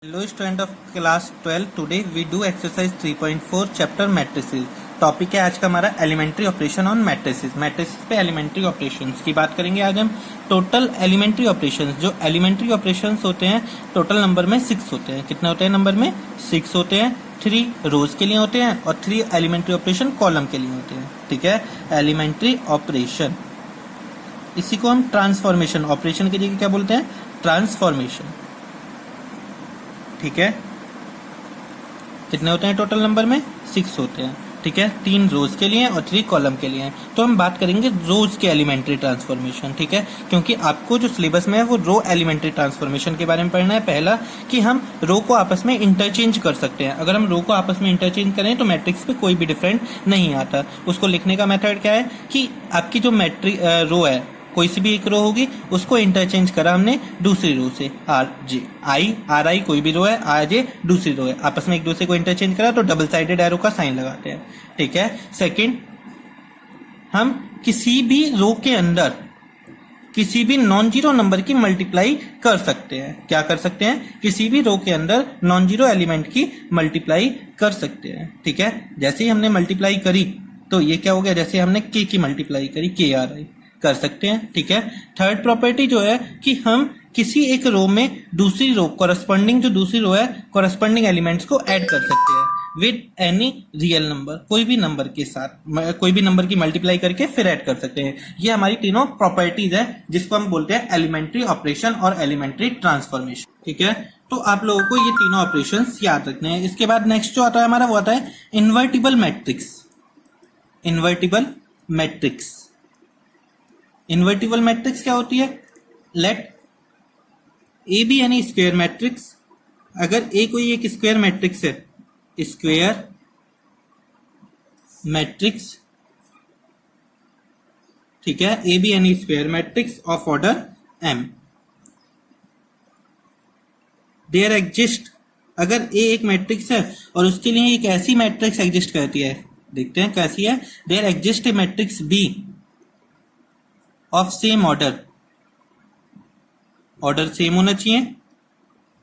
Hello student of class 12, today we do exercise 3.4 chapter matrices। Topic है आज का हमारा elementary operation on matrices. Matrices पे elementary operations की बात करेंगे आज हम। टोटल एलिमेंट्री ऑपरेशंस, जो एलिमेंट्री ऑपरेशंस होते हैं टोटल नंबर में 6 होते हैं। कितने होते हैं नंबर में? 6 होते हैं। 3 रोज के लिए होते हैं और 3 एलिमेंट्री ऑपरेशन कॉलम के लिए होते हैं। ठीक है, एलिमेंट्री ऑपरेशन, इसी को हम ट्रांसफॉर्मेशन ऑपरेशन के लिए क्या बोलते हैं? ट्रांसफॉर्मेशन। ठीक है, कितने होते हैं टोटल नंबर में? 6 होते हैं। ठीक है, 3 रोज के लिए और 3 कॉलम के लिए। तो हम बात करेंगे रोज के एलिमेंट्री ट्रांसफॉर्मेशन। ठीक है, क्योंकि आपको जो सिलेबस में है वो रो एलिमेंट्री ट्रांसफॉर्मेशन के बारे में पढ़ना है। पहला कि हम रो को आपस में इंटरचेंज कर सकते हैं। अगर हम रो को आपस में इंटरचेंज करें तो मैट्रिक्स पे कोई भी डिफरेंट नहीं आता। उसको लिखने का मेथड क्या है कि आपकी जो रो है, कोई सी भी एक रो होगी, उसको इंटरचेंज करा हमने दूसरी रो से। आर आई कोई भी रो है, आर जे दूसरी रो है, आपस में एक दूसरे को इंटरचेंज करा तो डबल साइडेड एरो का साइन लगाते हैं। ठीक है, सेकंड, हम किसी भी रो के अंदर किसी भी नॉन जीरो नंबर की मल्टीप्लाई कर सकते हैं। क्या कर सकते हैं? किसी भी रो के अंदर नॉन जीरो एलिमेंट की मल्टीप्लाई कर सकते हैं। ठीक है, जैसे ही हमने मल्टीप्लाई करी तो ये क्या हो गया? जैसे हमने के की मल्टीप्लाई करी, के आर आई कर सकते हैं। ठीक है, थर्ड प्रॉपर्टी जो है कि हम किसी एक रो में दूसरी रो कॉरस्पॉन्डिंग, जो दूसरी रो है कॉरस्पॉन्डिंग एलिमेंट्स को ऐड कर सकते हैं विद एनी रियल नंबर, कोई भी नंबर के साथ, कोई भी नंबर की मल्टीप्लाई करके फिर ऐड कर सकते हैं। ये हमारी तीनों प्रॉपर्टीज है जिसको हम बोलते हैं एलिमेंट्री ऑपरेशन और एलिमेंट्री ट्रांसफॉर्मेशन। ठीक है, तो आप लोगों को ये तीनों ऑपरेशंस याद रखने हैं। इसके बाद नेक्स्ट जो आता है हमारा वो आता है invertible matrix. Invertible matrix, invertible matrix क्या होती है? लेट ए बी यानी स्क्वायर मैट्रिक्स। अगर ए कोई एक स्क्वायर मैट्रिक्स है, स्क्वायर मैट्रिक्स, ठीक है, ए बी यानी square matrix of order m, there exist, अगर ए एक मैट्रिक्स है और उसके लिए एक ऐसी मैट्रिक्स एग्जिस्ट करती है, देखते हैं कैसी है। There exist a matrix B of same order, order same होना चाहिए,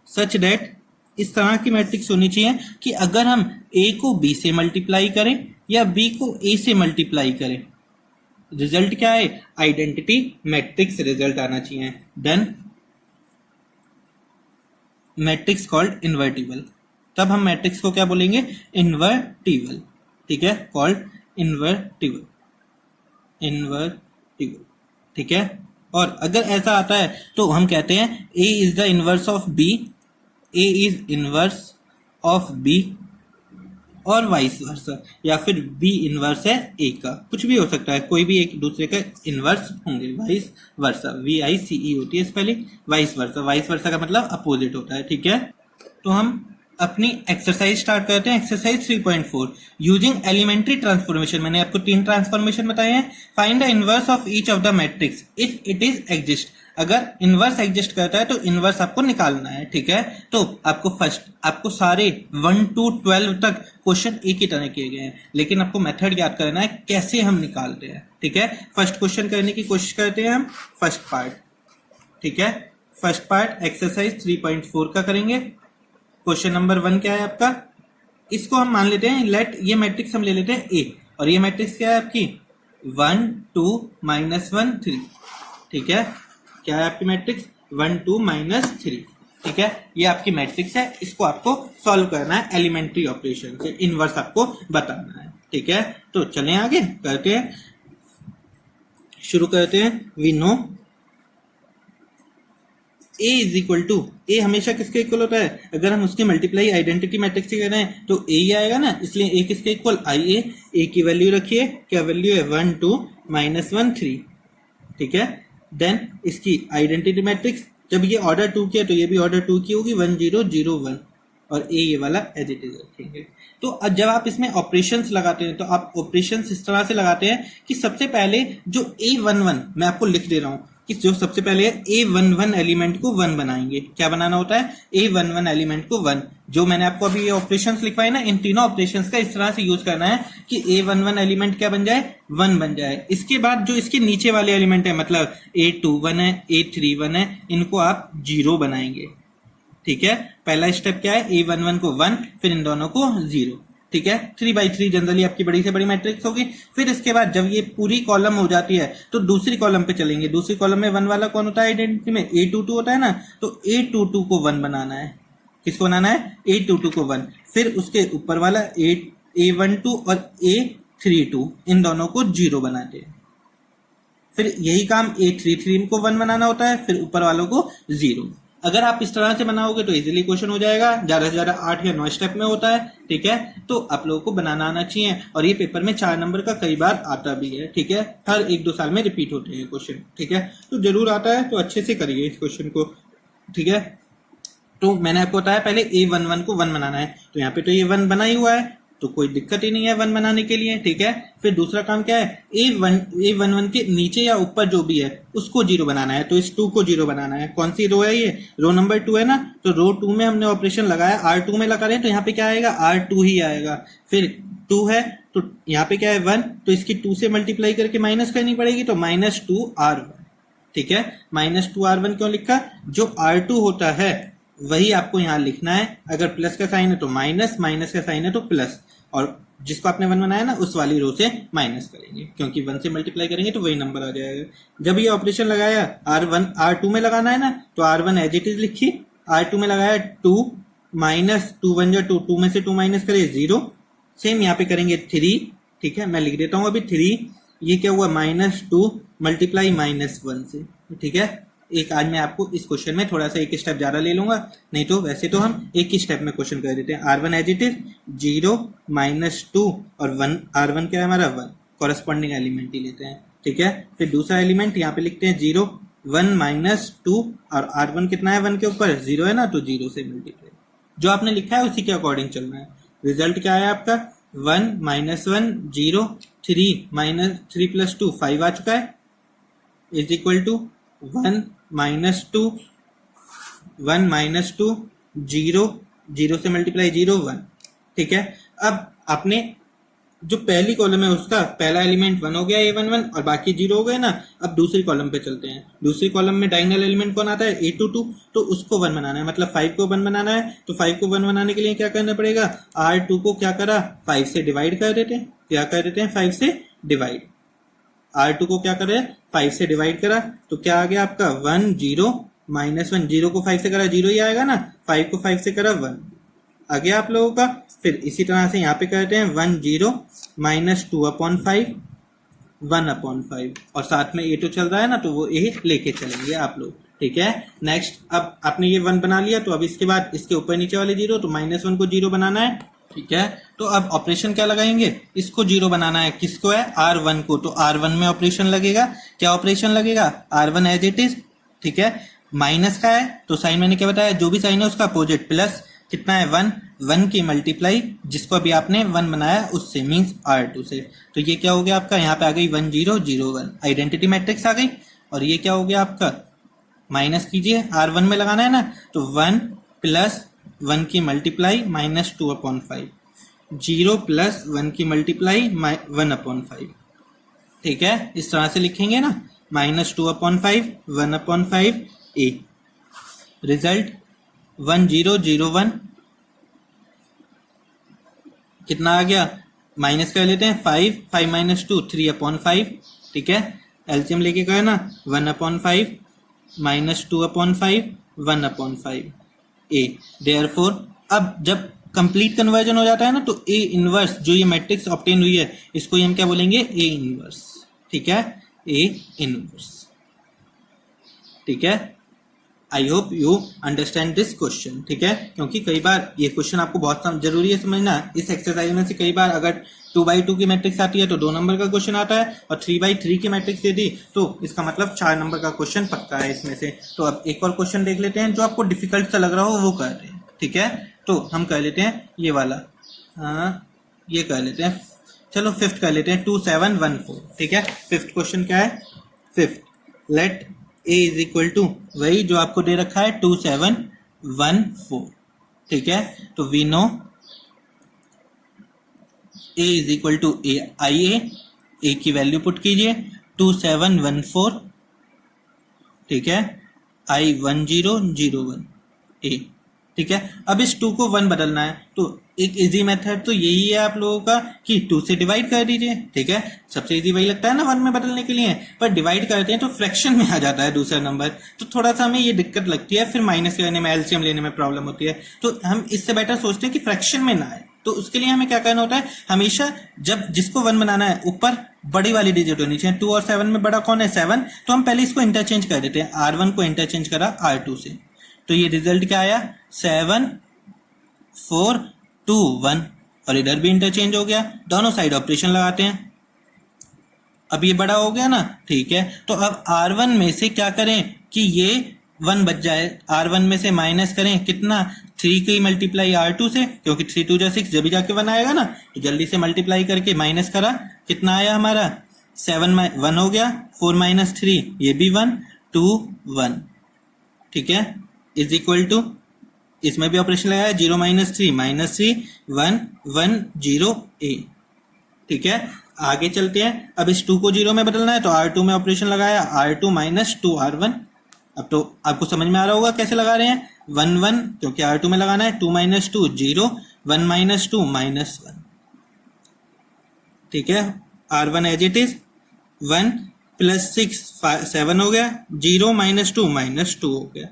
सच दैट, इस तरह की मैट्रिक्स होनी चाहिए कि अगर हम ए को बी से मल्टीप्लाई करें या बी को ए से मल्टीप्लाई करें, रिजल्ट क्या है? आइडेंटिटी मैट्रिक्स रिजल्ट आना चाहिए। Then matrix called invertible. तब हम मैट्रिक्स को क्या बोलेंगे? इन्वर्टिबल। ठीक है, कॉल्ड इन्वर्टिबल, इन्वर्टिबल। ठीक है, और अगर ऐसा आता है तो हम कहते हैं A is the inverse of B, A is inverse of B, और वाइस वर्सा, या फिर बी इनवर्स है ए का, कुछ भी हो सकता है, कोई भी एक दूसरे का इनवर्स होंगे। वाइस वर्सा, VICE होती है spelling, vice versa. Vice versa का मतलब अपोजिट होता है। ठीक है, तो हम अपनी एक्सरसाइज स्टार्ट करते हैं। Exercise 3.4 using elementary transformation. मैंने आपको 3 ट्रांसफॉर्मेशन बताए हैं। Find the inverse of each of the matrix if it is exist. अगर इनवर्स एग्जिस्ट करता है तो इनवर्स आपको निकालना है। ठीक है, तो आपको सारे 1 to 12 तक क्वेश्चन एक ही तरह किए गए हैं, लेकिन आपको मेथड याद करना है कैसे हम निकाल रहे हैं। ठीक है, फर्स्ट क्वेश्चन करने की कोशिश करते हैं हम, फर्स्ट पार्ट। ठीक है, फर्स्ट पार्ट एक्सरसाइज 3.4 का करेंगे। क्वेश्चन नंबर 1 क्या है आपका? इसको हम मान लेते हैं, लेट, ये मैट्रिक्स हम ले लेते हैं ए, और ये मैट्रिक्स क्या है आपकी? 1 2 -1 3। ठीक है, क्या है आपकी मैट्रिक्स? 1 2 -3। ठीक है, ये आपकी मैट्रिक्स है। इसको आपको सॉल्व करना है एलिमेंट्री ऑपरेशन से, इनवर्स आपको बताना है। ठीक है, तो चलें आगे करते हैं, शुरू करते हैं। We know A is equal to, A हमेशा किसके इक्वल होता है? अगर हम उसकी मल्टीप्लाई आइडेंटिटी मैट्रिक्स से कर रहे हैं तो ए ही आएगा ना, इसलिए ए किसके इक्वल? आई ए। ए की वैल्यू रखिए, क्या वैल्यू है? 1 2 -1 3। ठीक है, देन इसकी आइडेंटिटी मैट्रिक्स, जब ये ऑर्डर 2 की है तो ये भी ऑर्डर 2 की होगी, 1 0 0 1, और ए ये वाला एज इट इज रखेंगे। तो अब जब आप इसमें ऑपरेशंस लगाते हैं तो आप ऑपरेशंस इस तरह से लगाते हैं कि सबसे पहले जो A11, मैं आपको लिख दे रहा हूं कि जो सबसे पहले A11 एलिमेंट को 1 बनाएंगे। क्या बनाना होता है? A11 एलिमेंट को 1। जो मैंने आपको अभी ये ऑपरेशंस लिखवाए ना, इन तीनों ऑपरेशंस का इस तरह से यूज करना है कि A11 एलिमेंट क्या बन जाए? 1 बन जाए। इसके बाद जो इसके नीचे वाले एलिमेंट है, मतलब A21 है, A31 है, इनको आप 0 बनाएंगे। ठीक है। पहला स्टेप क्या है, A11 को 1, फिर इन दोनों को 0, ठीक है। 3/3 जनरली आपकी बड़ी से बड़ी मैट्रिक्स होगी। फिर इसके बाद जब ये पूरी कॉलम हो जाती है तो दूसरी कॉलम पे चलेंगे। दूसरी कॉलम में 1 वाला कौन होता है आइडेंटिटी में, A22 होता है ना, तो A22 को 1 बनाना है। किसको बनाना है, A22 को 1। फिर उसके ऊपर वाला A12 और A32 इन दोनों को 0 बनाते हैं। फिर यही काम A33 को 1 बनाना होता है, फिर ऊपर वालों को 0। अगर आप इस तरह से बनाओगे तो इजीली क्वेश्चन हो जाएगा। ज्यादा से ज्यादा 8 या 9 स्टेप में होता है, ठीक है। तो आप लोगों को बनाना आना चाहिए, और ये पेपर में 4 नंबर का कई बार आता भी है, ठीक है। हर 1-2 साल में रिपीट होते हैं क्वेश्चन, ठीक है। तो जरूर आता है, तो अच्छे से करिए इस क्वेश्चन को, ठीक है। तो मैंने आपको बताया पहले A11 को 1 बनाना है, तो यहाँ पे तो ये 1 बना ही हुआ है, तो कोई दिक्कत ही नहीं है 1 बनाने के लिए, ठीक है। फिर दूसरा काम क्या है, A11 के नीचे या ऊपर जो भी है उसको 0 बनाना है, तो इस 2 को 0 बनाना है। कौन सी रो है, ये रो नंबर 2 है ना, तो रो 2 में हमने ऑपरेशन लगाया, R2 में लगा रहे हैं, तो यहाँ पे क्या आएगा, R2 ही आएगा। फिर 2 है तो यहाँ पे क्या है 1, तो इसकी 2 से मल्टीप्लाई करके माइनस करनी पड़ेगी, तो -2R1, ठीक है। -2R1 क्यों लिखा, जो R2 होता है वही आपको यहाँ लिखना है। अगर प्लस का साइन है तो माइनस, माइनस का साइन है तो प्लस, और जिसको आपने 1 बनाया ना उस वाली रो से माइनस करेंगे, क्योंकि 1 से मल्टीप्लाई करेंगे तो वही नंबर आ जाएगा। जब ये ऑपरेशन लगाया R2 में लगाना है ना, तो R1 एज इट इज लिखी, R2 में लगाया 2 माइनस 2 1 जा 2, 2 में से 2 माइनस करे 0। सेम यहाँ पे करेंगे 3, ठीक है। मैं लिख देता हूँ अभी 3, ये क्या हुआ -2 मल्टीप्लाई -1 से, ठीक है। एक आज मैं आपको इस क्वेश्चन में थोड़ा सा एक स्टेप ज्यादा ले लूंगा, नहीं तो वैसे तो हम एक ही स्टेप में क्वेश्चन कर देते हैं। R1 एज इट इज 0 -2 और 1, R1 क्या है हमारा 1, कॉरेस्पॉन्डिंग एलिमेंट ही लेते हैं, ठीक है। फिर दूसरा एलिमेंट यहाँ पे लिखते हैं 0 1 -2, और R1 कितना है 1 के ऊपर 0 है ना, तो 0 से मल्टीप्लाई, जो आपने लिखा है उसी के अकॉर्डिंग चलना है। रिजल्ट क्या है आपका 1 -1 0 3 3 + 2 5 आ चुका है, इज इक्वल टू 1 -2 1 -2 0 0 से मल्टीप्लाई 0 1, ठीक है। अब आपने जो पहली कॉलम है उसका पहला एलिमेंट 1 हो गया A11, और बाकी 0 हो गए ना। अब दूसरी कॉलम पे चलते हैं। दूसरी कॉलम में डायगोनल एलिमेंट कौन आता है, A22, तो उसको 1 बनाना है, मतलब 5 को 1 बनाना है। तो 5 को 1 बनाने के लिए क्या करना पड़ेगा, R2 को क्या करा 5 से डिवाइड कर देते हैं। क्या कर देते हैं 5 से डिवाइड, R2 को क्या करे 5 से डिवाइड करा, तो क्या आ गया आपका 1 0 -1, 0 को 5 से करा 0 ही आएगा ना, 5 को 5 से करा 1 आ गया आप लोगों का। फिर इसी तरह से यहाँ पे करते हैं 1 0 -2/5 1/5, और साथ में A2 चल रहा है ना, तो वो A लेके चलेंगे आप लोग, ठीक है। नेक्स्ट, अब आपने ये 1 बना लिया, तो अब इसके बाद इसके ऊपर नीचे वाले 0, तो -1 को 0 बनाना है, ठीक है। तो अब ऑपरेशन क्या लगाएंगे, इसको 0 बनाना है, किसको है R1 को, तो R1 में ऑपरेशन लगेगा। क्या ऑपरेशन लगेगा, R1 एज इट इज, ठीक है। माइनस का है तो साइन मैंने क्या बताया, जो भी साइन है उसका अपोजिट, प्लस कितना है 1 की मल्टीप्लाई जिसको अभी आपने 1 बनाया उससे, मींस R2 से। तो ये क्या हो गया आपका, यहाँ पे आ गई 1 0 0 1 आइडेंटिटी मैट्रिक्स आ गई। और ये क्या हो गया आपका, माइनस कीजिए, R1 में लगाना है ना, तो 1 + 1 की मल्टीप्लाई -2/5, 0 + 1 की मल्टीप्लाई 1/5, ठीक है। इस तरह से लिखेंगे ना, -2/5 1/5 A। रिजल्ट 1 0 0 1 कितना आ गया, माइनस कर लेते हैं 5 5 - 2 3/5, ठीक है। एलसीएम लेके गए ना, 1/5 -2/5 1/5 A। देयरफॉर अब जब कंप्लीट कन्वर्जन हो जाता है ना, तो A इनवर्स जो ये मैट्रिक्स ऑब्टेन हुई है इसको हम क्या बोलेंगे, A इनवर्स, ठीक है, A इनवर्स, ठीक है। I hope you understand this question, ठीक है। क्योंकि कई बार ये क्वेश्चन आपको बहुत जरूरी है समझना। इस एक्सरसाइज में से कई बार अगर 2/2 की मैट्रिक्स आती है तो 2 नंबर का क्वेश्चन आता है, और 3/3 की मैट्रिक्स दे दी तो इसका मतलब 4 नंबर का क्वेश्चन पक्का है इसमें से। तो अब एक और क्वेश्चन देख लेते हैं, जो आपको डिफिकल्ट सा लग रहा हो वो कर रहे हैं, ठीक है। तो हम कर लेते हैं ये वाला, ये कर लेते हैं, चलो 5th कर लेते हैं, 2 7 1 4, ठीक है। 5th क्वेश्चन क्या है, 5th, let A is equal to वही जो आपको दे रखा है 2 7 1 4, ठीक है। तो we know A is equal to IA, A की वैल्यू पुट कीजिए 2 7 1 4, ठीक है, I 1 0 0 1 A, ठीक है। अब इस 2 को 1 बदलना है तो एक इजी मेथड तो यही है आप लोगों का कि 2 से डिवाइड कर दीजिए, ठीक है। सबसे इजी वही लगता है ना 1 में बदलने के लिए, पर डिवाइड करते हैं तो फ्रैक्शन में आ जाता है दूसरा नंबर, तो थोड़ा सा हमें ये दिक्कत लगती है, फिर माइनस करने में एलसीएम लेने में प्रॉब्लम होती है। तो हम इससे बेटर सोचते हैं कि फ्रैक्शन में ना आए, तो उसके लिए हमें क्या करना होता है, हमेशा जब जिसको 1 बनाना है ऊपर बड़ी वाली डिजिट होनी चाहिए। 2 और 7 में बड़ा कौन है, 7, तो हम पहले इसको इंटरचेंज कर देते हैं, R1 को इंटरचेंज करा R2 से, तो ये रिजल्ट क्या आया 7 4 2 1, और इधर भी इंटरचेंज हो गया, दोनों साइड ऑपरेशन लगाते हैं। अब ये बड़ा हो गया ना, ठीक है। तो अब R1 में से क्या करें कि ये 1 बच जाए, R1 में से माइनस करें कितना, 3 की मल्टीप्लाई R2 से, क्योंकि 3 2 जा 6, जब भी जाके 1 आएगा ना, तो जल्दी से मल्टीप्लाई करके माइनस करा, कितना आया हमारा 7 1 हो गया, 4 माइनस 3 ये भी 1 2 1, ठीक है, इज इक्वल टू, इसमें भी ऑपरेशन लगाया 0 माइनस 3 1 1 0 a, ठीक है। आगे चलते हैं, अब इस 2 को 0 में बदलना है तो R2 में ऑपरेशन लगाया, R2 माइनस 2 R1। अब तो आपको समझ में आ रहा होगा कैसे लगा रहे हैं, 1 1 क्योंकि R2 में लगाना है, 2 माइनस 2 0, 1 माइनस 2 माइनस 1, ठीक है। R1 as it is, 1 plus 6 7 हो गया, 0 माइनस 2 माइनस 2 हो गया,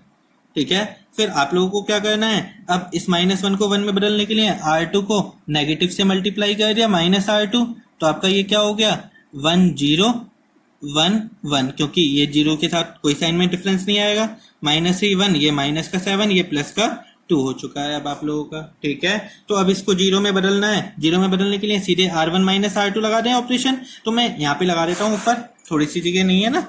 ठीक है। फिर आप लोगों को क्या करना है, अब इस -1 को 1 में बदलने के लिए R2 को नेगेटिव से मल्टीप्लाई कर दिया, माइनस R2, तो आपका ये क्या हो गया 1 0 1 1, क्योंकि ये 0 के साथ कोई साइन में डिफरेंस नहीं आएगा, -3 1, ये माइनस का 7, ये प्लस का 2 हो चुका है अब आप लोगों का, ठीक है। तो अब इसको 0 में बदलना है, 0 में बदलने के लिए सीधे R1 माइनस R2 लगा दें ऑपरेशन, तो मैं यहाँ पे लगा देता हूँ ऊपर, थोड़ी सी जगह नहीं है ना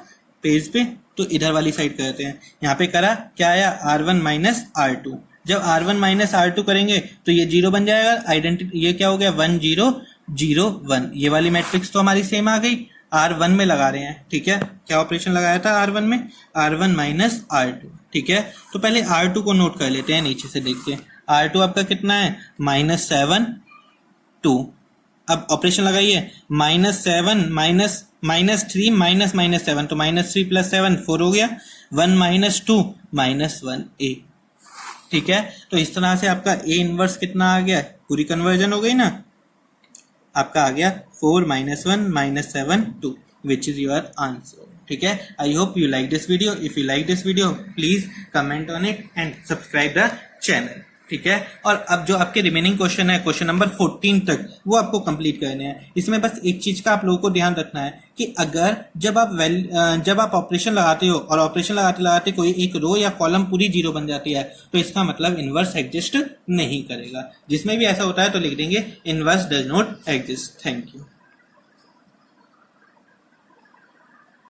पेज पे, तो इधर वाली साइड करते हैं। यहाँ पे करा क्या आया R1 माइनस R2, जब R1 माइनस R2 करेंगे तो ये 0 बन जाएगा, आइडेंटिटी ये क्या हो गया 1 0 0 1, ये वाली मैट्रिक्स तो हमारी सेम आ गई, R1 में लगा रहे हैं, ठीक है। क्या ऑपरेशन लगाया था R1 में, R1 माइनस R2, ठीक है। तो पहले R2 को नोट कर लेते हैं, नीचे से देखते हैं R2 आपका कितना है -7 2, अब ऑपरेशन लगाइए, -7 -3 -7, तो -3 + 7 4 हो गया, 1 - 2 -1 a, ठीक है। तो इस तरह से आपका A इनवर्स कितना आ गया, पूरी कन्वर्जन हो गई ना, आपका आ गया 4 - 1 - 7 2, विच इज योर आंसर, ठीक है। I hope you like this video, if you like this video please comment on it and subscribe the channel, ठीक है। और अब जो आपके रिमेनिंग क्वेश्चन है, क्वेश्चन नंबर 14 तक, वो आपको कंप्लीट करने हैं। इसमें बस एक चीज का आप लोगों को ध्यान रखना है कि अगर जब आप ऑपरेशन लगाते हो और ऑपरेशन लगाते लगाते कोई एक रो या कॉलम पूरी 0 बन जाती है, तो इसका मतलब इनवर्स एग्जिस्ट नहीं करेगा। जिसमें भी ऐसा होता है तो लिख देंगे inverse does not exist. Thank you.